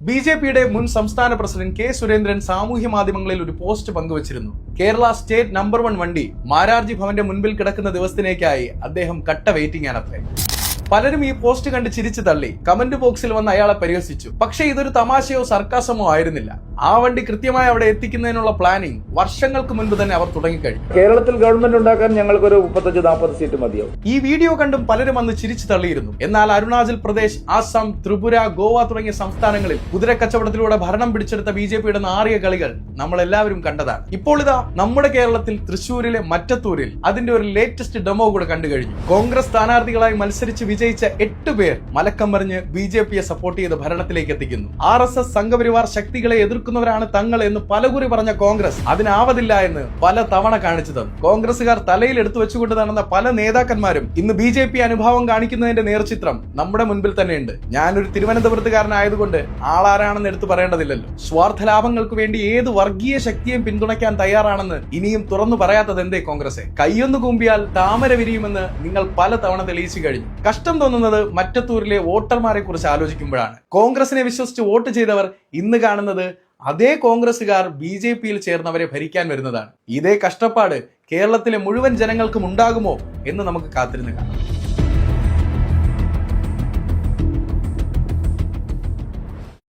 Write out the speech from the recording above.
ബി.ജെ.പിയുടെ മുൻ സംസ്ഥാന president K Surendran സാമൂഹ്യ മാധ്യമങ്ങളിൽ ഒരു പോസ്റ്റ് പങ്കുവച്ചിരുന്നു. കേരള സ്റ്റേറ്റ് നമ്പർ 1 വണ്ടി മാരാർജി ഭവന്റെ മുൻപിൽ കിടക്കുന്ന ദിവസത്തിലേക്കായി അദ്ദേഹം കട്ട വെയിറ്റിംഗ് ആണത്രേ. പലരും ഈ പോസ്റ്റ് കണ്ട് ചിരിച്ചു തള്ളി കമന്റ് ബോക്സിൽ വന്ന് അയാളെ പരിഹസിച്ചു. പക്ഷേ ഇതൊരു തമാശയോ സർക്കാസമോ ആയിരുന്നില്ല. ആ വണ്ടി കൃത്യമായി അവിടെ എത്തിക്കുന്നതിനുള്ള പ്ലാനിംഗ് വർഷങ്ങൾക്ക് മുൻപ് തന്നെ അവർ തുടങ്ങിക്കഴിഞ്ഞു. കേരളത്തിൽ ഗവൺമെന്റ് ഉണ്ടാക്കാൻ ഞങ്ങൾക്കൊരു 35-40 സീറ്റ് മതിയാവും. ഈ വീഡിയോ കണ്ടും പലരും അന്ന് ചിരിച്ചു തള്ളിയിരുന്നു. എന്നാൽ അരുണാചൽ പ്രദേശ്, ആസാം, ത്രിപുര, ഗോവ തുടങ്ങിയ സംസ്ഥാനങ്ങളിൽ കുതിരക്കച്ചവടത്തിലൂടെ ഭരണം പിടിച്ചെടുത്ത ബി.ജെ.പിയുടെ നാറിയ കളികൾ നമ്മൾ എല്ലാവരും കണ്ടതാണ്. ഇപ്പോൾ ഇതാ നമ്മുടെ കേരളത്തിൽ തൃശ്ശൂരിലെ മറ്റത്തൂരിൽ അതിന്റെ ഒരു ലേറ്റസ്റ്റ് ഡെമോ കൂടെ കണ്ടു കഴിഞ്ഞു. കോൺഗ്രസ് സ്ഥാനാർത്ഥികളായി മത്സരിച്ച് വിജയിച്ച 8 പേർ മലക്കം മറിഞ്ഞ് ബി.ജെ.പിയെ സപ്പോർട്ട് ചെയ്ത് ഭരണത്തിലേക്ക് എത്തിക്കുന്നു. RSS സംഘപരിവാർ ശക്തികളെ എതിർക്കുന്നവരാണ് തങ്ങൾ എന്ന് പലകുറി പറഞ്ഞ കോൺഗ്രസ് അതിനാവതില്ല എന്ന് പല തവണ കാണിച്ചു തന്നു. കോൺഗ്രസുകാർ തലയിൽ എടുത്തു വെച്ചുകൊണ്ട് നടന്ന പല നേതാക്കന്മാരും ഇന്ന് ബി.ജെ.പി അനുഭാവം കാണിക്കുന്നതിന്റെ നേർചിത്രം നമ്മുടെ മുൻപിൽ തന്നെയുണ്ട്. ഞാനൊരു തിരുവനന്തപുരത്തുകാരനായതുകൊണ്ട് ആളാരാണെന്ന് എടുത്തു പറയേണ്ടതില്ലല്ലോ. സ്വാർത്ഥ ലാഭങ്ങൾക്ക് വേണ്ടി ഏത് വർഗീയ ശക്തിയും പിന്തുണയ്ക്കാൻ തയ്യാറാണെന്ന് ഇനിയും തുറന്നു പറയാത്തത് എന്തേ കോൺഗ്രസ്? കയ്യൊന്നു കൂമ്പിയാൽ താമര വിരിയുമെന്ന് നിങ്ങൾ പല തവണ തെളിയിച്ചു കഴിഞ്ഞു. കഷ്ടം തോന്നുന്നത് മറ്റത്തൂരിലെ വോട്ടർമാരെ കുറിച്ച് ആലോചിക്കുമ്പോഴാണ്. കോൺഗ്രസിനെ വിശ്വസിച്ച് വോട്ട് ചെയ്തവർ ഇന്ന് കാണുന്നത് അതേ കോൺഗ്രസുകാർ ബി.ജെ.പിയിൽ ചേർന്നവരെ ഭരിക്കാൻ വരുന്നതാണ്. ഇതേ കഷ്ടപ്പാട് കേരളത്തിലെ മുഴുവൻ ജനങ്ങൾക്കും ഉണ്ടാകുമോ എന്ന് നമുക്ക് കാത്തിരുന്ന് കാണാം.